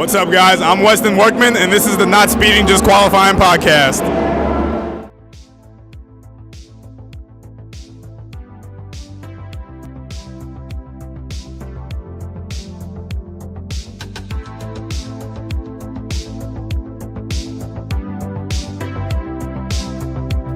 What's up, guys? I'm Westin Workman, and this is the Not Speeding, Just Qualifying podcast.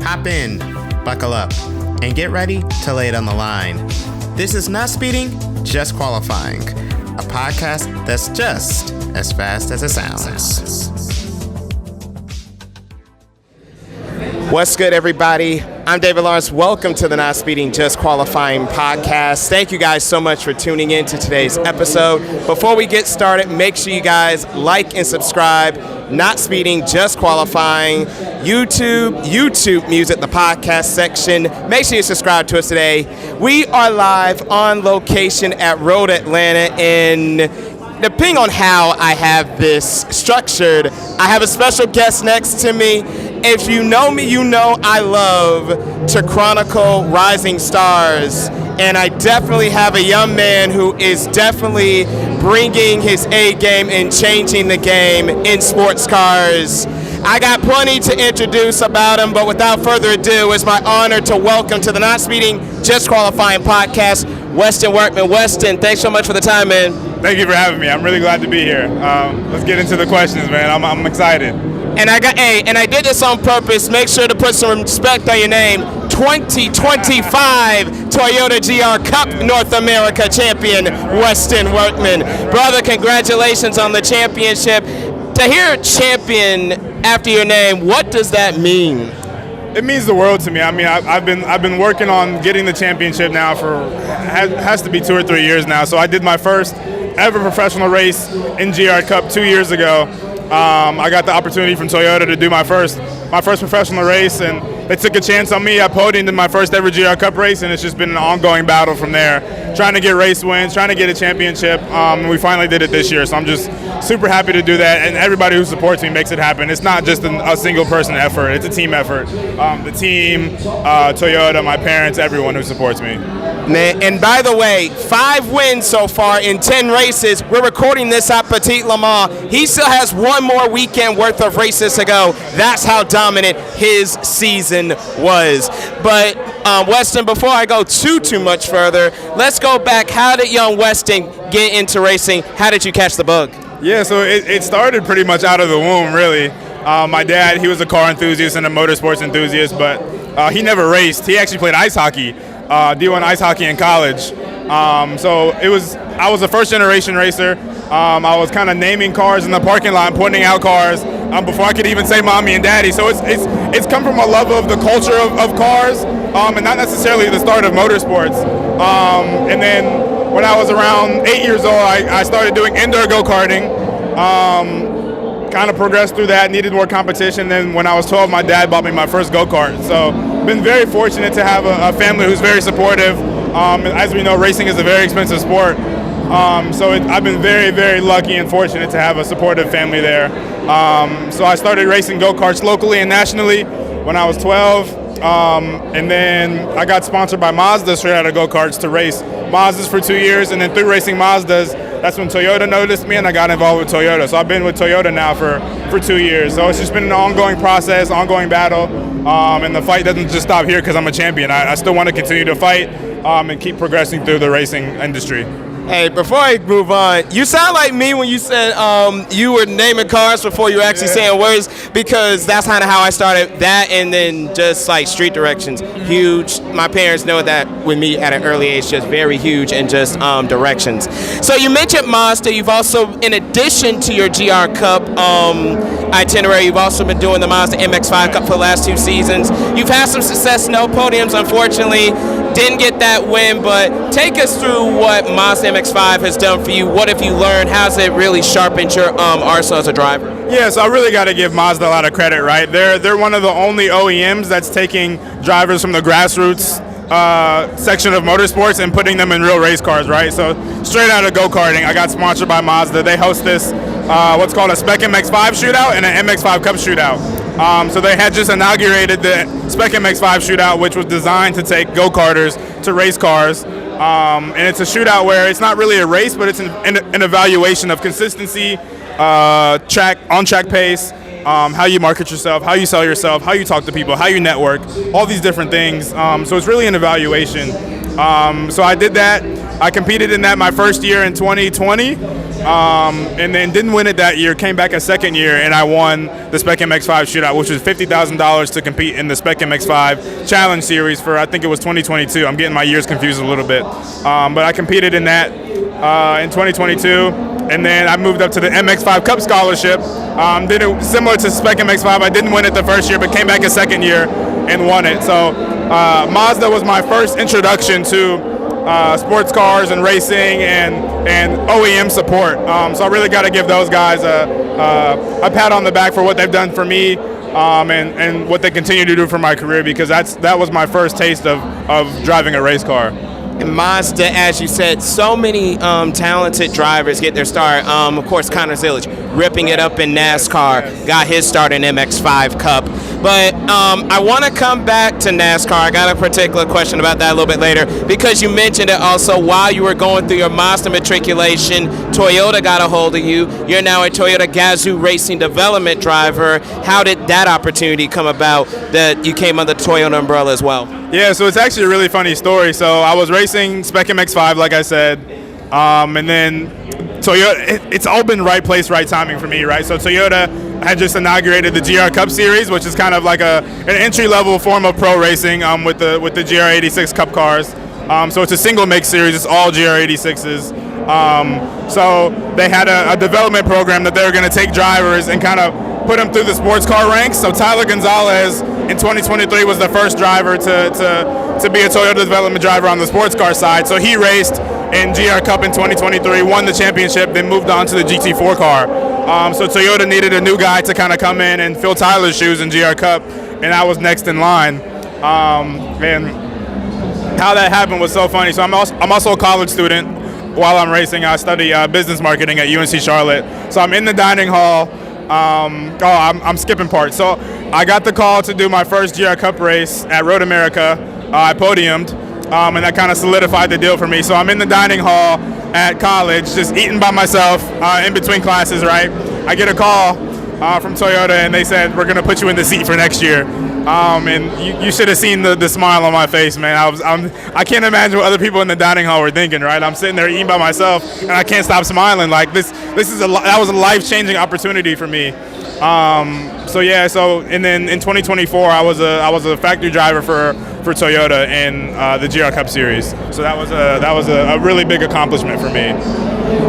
Hop in, buckle up, and get ready to lay it on the line. This is Not Speeding, Just Qualifying, a podcast that's just as fast as it sounds. What's good, everybody? I'm David Lawrence. Welcome to the Not Speeding, Just Qualifying podcast. Thank you guys so much for tuning in to today's episode. Before we get started, make sure you guys like and subscribe. Not Speeding, Just Qualifying, YouTube Music, the podcast section. Make sure you subscribe to us today. We are live on location at Road Atlanta, and depending on how I have this structured, I have a special guest next to me. If you know me, you know I love to chronicle rising stars, and I definitely have a young man who is definitely bringing his A game and changing the game in sports cars. I got plenty to introduce about him, but without further ado, it's my honor to welcome to the Not Speeding, Just Qualifying podcast, Westin Workman. Westin, thanks so much for the time, man. Thank you for having me. I'm really glad to be here. Let's get into the questions, man. I'm excited. And I did this on purpose. Make sure to put some respect on your name. 2025 Toyota GR Cup North America champion, Westin Workman. Brother, congratulations on the championship. To hear champion after your name, what does that mean? It means the world to me. I mean, I've been working on getting the championship now for has to be 2 or 3 years now. So I did my first ever professional race in GR Cup 2 years ago. I got the opportunity from Toyota to do my first professional race, and they took a chance on me. I podiumed in my first ever GR Cup race, and it's just been an ongoing battle from there, trying to get race wins, trying to get a championship, and we finally did it this year. So I'm just super happy to do that, and everybody who supports me makes it happen. It's not just a single person effort, it's a team effort. The team, Toyota, my parents, everyone who supports me. Man, and by the way, 5 wins so far in 10 races. We're recording this at Petit Le Mans. He still has one more weekend worth of races to go. That's how dominant his season was. But Westin, before I go too much further, let's go back. How did young Westin get into racing? How did you catch the bug? Yeah, so it started pretty much out of the womb, really. My dad, he was a car enthusiast and a motorsports enthusiast, but he never raced. He actually played ice hockey. D1 ice hockey in college. So I was a first generation racer. I was kind of naming cars in the parking lot, pointing out cars before I could even say mommy and daddy. So it's come from a love of the culture of cars, and not necessarily the start of motorsports. And then when I was around 8 years old, I started doing indoor go-karting. Kind of progressed through that, needed more competition. Then when I was 12, my dad bought me my first go-kart. So been very fortunate to have a family who's very supportive. As we know, racing is a very expensive sport. I've been very, very lucky and fortunate to have a supportive family there. So I started racing go-karts locally and nationally when I was 12. And then I got sponsored by Mazda straight out of go-karts to race Mazdas for 2 years. And then through racing Mazdas, that's when Toyota noticed me and I got involved with Toyota. So I've been with Toyota now for 2 years. So it's just been an ongoing process, ongoing battle. And the fight doesn't just stop here because I'm a champion. I still want to continue to fight and keep progressing through the racing industry. Hey, before I move on, you sound like me when you said you were naming cars before you were actually saying words, because that's kind of how I started that, and then just like street directions, huge. My parents know that with me at an early age, just very huge, and just directions. So you mentioned Mazda. You've also, in addition to your GR Cup itinerary, you've also been doing the Mazda MX-5 Cup for the last 2 seasons. You've had some success, no podiums, unfortunately. Didn't get that win, but take us through what Mazda MX-5 has done for you. What have you learned? How's it really sharpened your arsenal as a driver? Yeah, so I really got to give Mazda a lot of credit, right? They're one of the only OEMs that's taking drivers from the grassroots section of motorsports and putting them in real race cars, right? So straight out of go-karting, I got sponsored by Mazda. They host this what's called a Spec MX-5 shootout and an MX-5 Cup shootout. So they had just inaugurated the Spec MX-5 shootout, which was designed to take go-karters to race cars. And it's a shootout where it's not really a race, but it's an evaluation of consistency on-track pace, how you market yourself, how you sell yourself, how you talk to people, how you network, all these different things. So it's really an evaluation. So I did that. I competed in that my first year in 2020, and then didn't win it that year. Came back a second year, and I won the Spec MX-5 shootout, which was $50,000 to compete in the Spec MX-5 Challenge Series for, I think it was 2022. I'm getting my years confused a little bit. But I competed in that in 2022. And then I moved up to the MX-5 Cup Scholarship. Did it similar to Spec MX-5. I didn't win it the first year, but came back a second year and won it. So Mazda was my first introduction to sports cars and racing and OEM support. So I really got to give those guys a pat on the back for what they've done for me and what they continue to do for my career, because that was my first taste of driving a race car. And Mazda, as you said, so many talented drivers get their start. Of course, Connor Zillage ripping it up in NASCAR, got his start in MX-5 Cup. But I want to come back to NASCAR. I got a particular question about that a little bit later, because you mentioned it also while you were going through your Mazda matriculation. Toyota got a hold of you. You're now a Toyota Gazoo Racing Development driver. How did that opportunity come about that you came under the Toyota umbrella as well? Yeah, so it's actually a really funny story. So I was racing Spec MX-5, like I said, and then Toyota, it's all been right place, right timing for me, right? So Toyota had just inaugurated the GR Cup Series, which is kind of like an entry-level form of pro racing with the GR86 Cup cars. So it's a single make series. It's all GR86s. So they had a development program that they were going to take drivers and kind of put them through the sports car ranks. So Tyler Gonzalez in 2023 was the first driver to be a Toyota development driver on the sports car side. So he raced in GR Cup in 2023, won the championship, then moved on to the GT4 car. So Toyota needed a new guy to kind of come in and fill Tyler's shoes in GR Cup, and I was next in line. And how that happened was so funny. So I'm also a college student. While I'm racing, I study business marketing at UNC Charlotte. So I'm in the dining hall. I'm skipping parts. So I got the call to do my first GR Cup race at Road America. I podiumed, and that kind of solidified the deal for me. So I'm in the dining hall at college, just eating by myself in between classes, right? I get a call from Toyota, and they said, we're going to put you in the seat for next year. And you should have seen the smile on my face, man. I can't imagine what other people in the dining hall were thinking, right? I'm sitting there eating by myself, and I can't stop smiling. Like that was a life-changing opportunity for me. And then in 2024, I was a factory driver for Toyota in the GR Cup Series. So that was a really big accomplishment for me.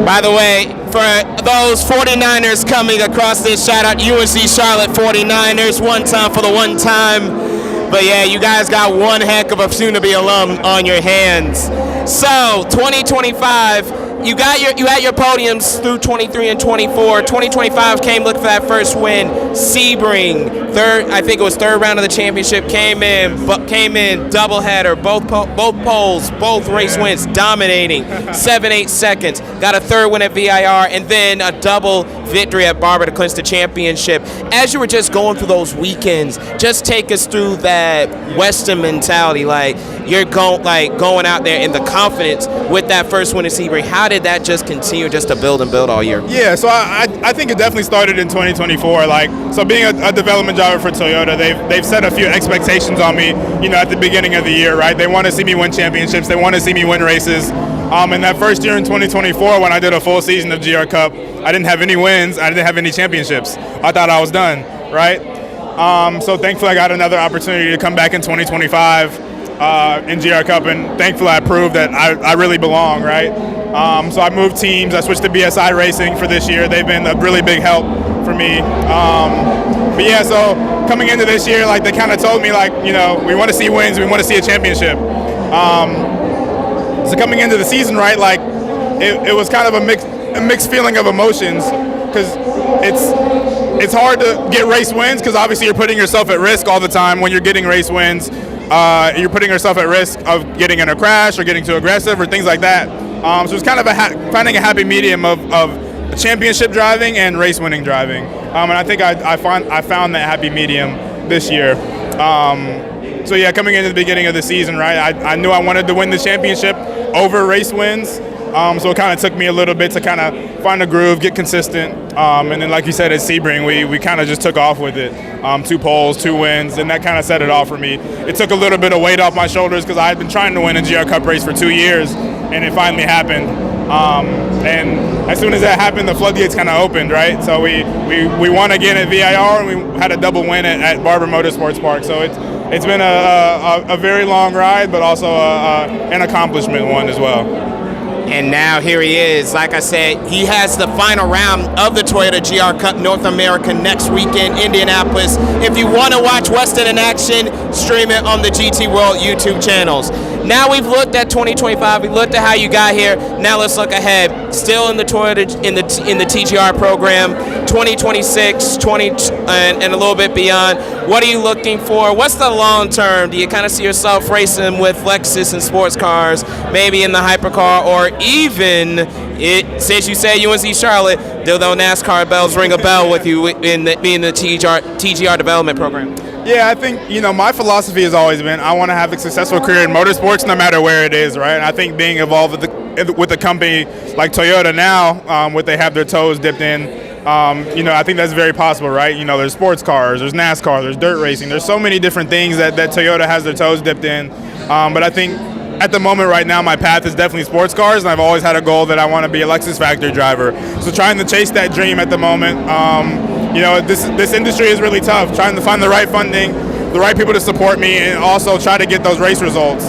By the way, for those 49ers coming across this, shout out UNC Charlotte 49ers, one time for the one time. But yeah, you guys got one heck of a soon-to-be alum on your hands. So 2025. You had your podiums through 23 and 24. 2025 came looking for that first win. Sebring, I think it was third round of the championship, came in doubleheader, both poles, both race wins, dominating, 7-8 seconds. Got a third win at VIR, and then a double victory at Barber to clinch the championship. As you were just going through those weekends, just take us through that Westin mentality, like you're going out there in the confidence with that first win at Sebring. How did that just continue just to build and build all year? Yeah, so I think it definitely started in 2024. So being a development driver for Toyota, they've set a few expectations on me, at the beginning of the year, right? They want to see me win championships. They want to see me win races. And that first year in 2024, when I did a full season of GR Cup, I didn't have any wins. I didn't have any championships. I thought I was done, right? So thankfully, I got another opportunity to come back in 2025 in GR Cup, and thankfully, I proved that I really belong, right? So I moved teams. I switched to BSI Racing for this year. They've been a really big help for me. But yeah, so coming into this year, they kind of told me, we want to see wins. We want to see a championship. So coming into the season, right, it was kind of a mixed feeling of emotions, because it's hard to get race wins, because obviously you're putting yourself at risk all the time when you're getting race wins. You're putting yourself at risk of getting in a crash or getting too aggressive or things like that. So it's kind of finding a happy medium of championship driving and race winning driving. And I think I found that happy medium this year. So yeah, coming into the beginning of the season, right, I knew I wanted to win the championship over race wins. So it kind of took me a little bit to kind of find a groove, get consistent. And then, like you said, at Sebring, we kind of just took off with it. 2 poles, 2 wins, and that kind of set it off for me. It took a little bit of weight off my shoulders because I had been trying to win a GR Cup race for 2 years, and it finally happened. And as soon as that happened, the floodgates kind of opened, right? So we won again at VIR, and we had a double win at Barber Motorsports Park. So it's been a very long ride, but also an accomplishment one as well. And now here he is. Like I said, he has the final round of the Toyota GR Cup North America next weekend, Indianapolis. If you want to watch Westin in action, stream it on the GT World YouTube channels. Now we've looked at 2025. We looked at how you got here. Now let's look ahead. Still in the Toyota in the TGR program, 2026, and a little bit beyond. What are you looking for? What's the long term? Do you kind of see yourself racing with Lexus and sports cars, maybe in the hypercar, or even since you say UNC Charlotte, do those NASCAR bells ring a bell with you in being the TGR development program? Yeah, I think, my philosophy has always been I want to have a successful career in motorsports no matter where it is, right? And I think being involved with a company like Toyota now, what they have their toes dipped in, I think that's very possible, right? There's sports cars, there's NASCAR, there's dirt racing. There's so many different things that Toyota has their toes dipped in. But I think at the moment right now, my path is definitely sports cars, and I've always had a goal that I want to be a Lexus factory driver. So trying to chase that dream at the moment, this industry is really tough, trying to find the right funding, the right people to support me, and also try to get those race results.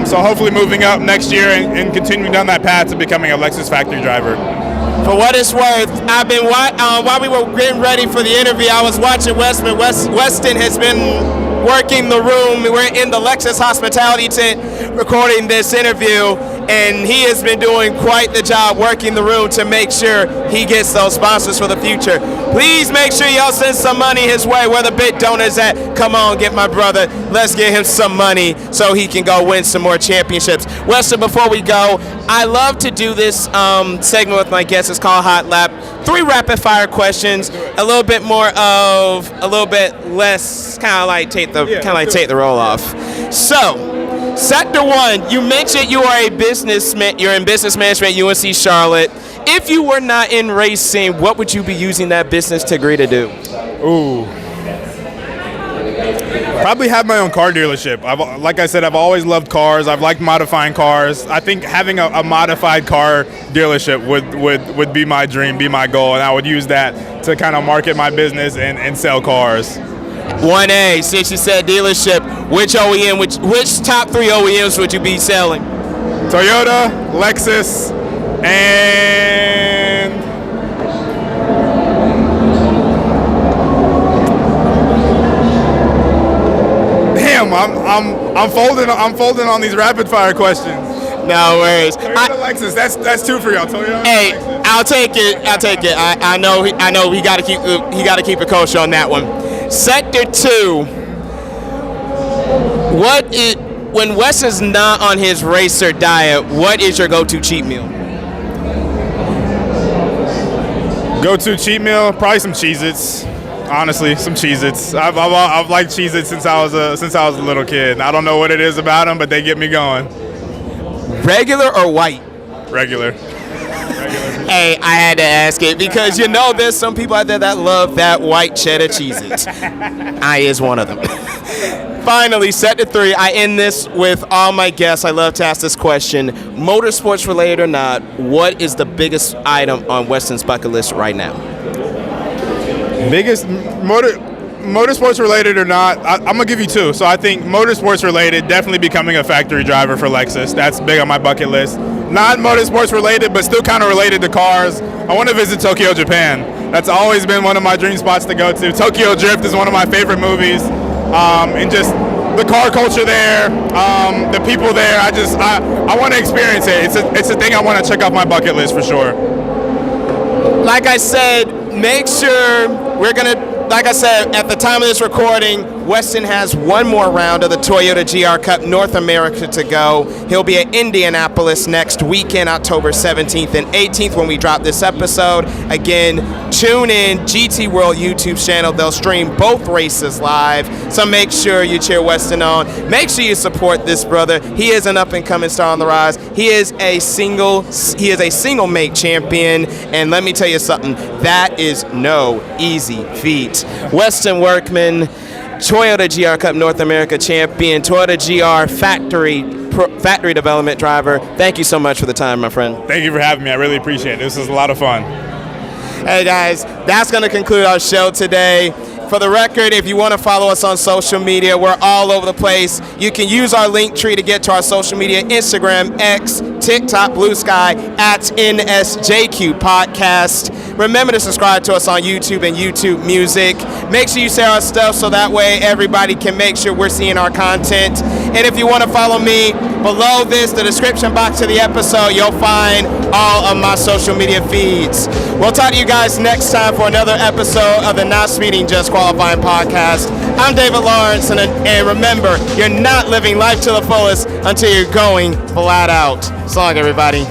So hopefully moving up next year and continuing down that path to becoming a Lexus factory driver. For what it's worth, I've been while we were getting ready for the interview, I was watching Westin. Westin has been working the room. We're in the Lexus hospitality tent recording this interview, and he has been doing quite the job working the room to make sure he gets those sponsors for the future. Please make sure y'all send some money his way, where the big donors at. Come on, get my brother. Let's get him some money so he can go win some more championships. Westin, before we go, I love to do this segment with my guests. It's called Hot Lap. 3 rapid fire questions, a little bit less, kind of like take the roll off. So, Sector 1, you mentioned you are a businessman. You're in business management at UNC Charlotte. If you were not in racing, what would you be using that business degree to do? Ooh. Probably have my own car dealership. Like I said, I've always loved cars. I've liked modifying cars. I think having a modified car dealership would be my dream, be my goal, and I would use that to kind of market my business and sell cars. 1A, since you said dealership, which top 3 OEMs would you be selling? Toyota, Lexus, and damn, I'm folding on these rapid fire questions. No worries. Toyota, Lexus, that's 2 for y'all. Toyota, hey, Lexus. I'll take it. I know he got to keep it kosher on that one. Sector 2. When Wes is not on his racer diet, what is your go-to cheat meal? Go-to cheat meal? Probably some Cheez-Its. Honestly, some Cheez-Its. I've liked Cheez-Its since I was a little kid. I don't know what it is about them, but they get me going. Regular or white? Regular. Hey, I had to ask it because there's some people out there that love that white cheddar Cheez-Its. I is one of them. Finally, Sector 3. I end this with all my guests. I love to ask this question. Motorsports related or not, what is the biggest item on Westin's bucket list right now? Biggest motorsports related or not, I'm going to give you 2. So I think motorsports related, definitely becoming a factory driver for Lexus. That's big on my bucket list. Not motorsports related, but still kind of related to cars. I want to visit Tokyo, Japan. That's always been one of my dream spots to go to. Tokyo Drift is one of my favorite movies. And just the car culture there, the people there, I want to experience it. It's a thing I want to check off my bucket list for sure. Like I said, make sure like I said, at the time of this recording, Westin has one more round of the Toyota GR Cup North America to go. He'll be at Indianapolis next weekend, October 17th and 18th when we drop this episode. Again, tune in, GT World YouTube channel. They'll stream both races live. So make sure you cheer Westin on. Make sure you support this brother. He is an up-and-coming star on the rise. He is a single make champion, and let me tell you something, that is no easy feat. Westin Workman, Toyota GR Cup North America champion, Toyota GR factory development driver. Thank you so much for the time, my friend. Thank you for having me. I really appreciate it. This was a lot of fun. Hey guys, that's going to conclude our show today. For the record, if you want to follow us on social media, we're all over the place. You can use our link tree to get to our social media, Instagram, X, TikTok, Blue Sky, at NSJQ Podcast. Remember to subscribe to us on YouTube and YouTube Music. Make sure you share our stuff so that way everybody can make sure we're seeing our content. And if you want to follow me, below this, the description box of the episode, you'll find all of my social media feeds. We'll talk to you guys next time for another episode of the Not Speeding, Just Qualifying podcast. I'm David Lawrence, and remember, you're not living life to the fullest until you're going flat out. So long, everybody.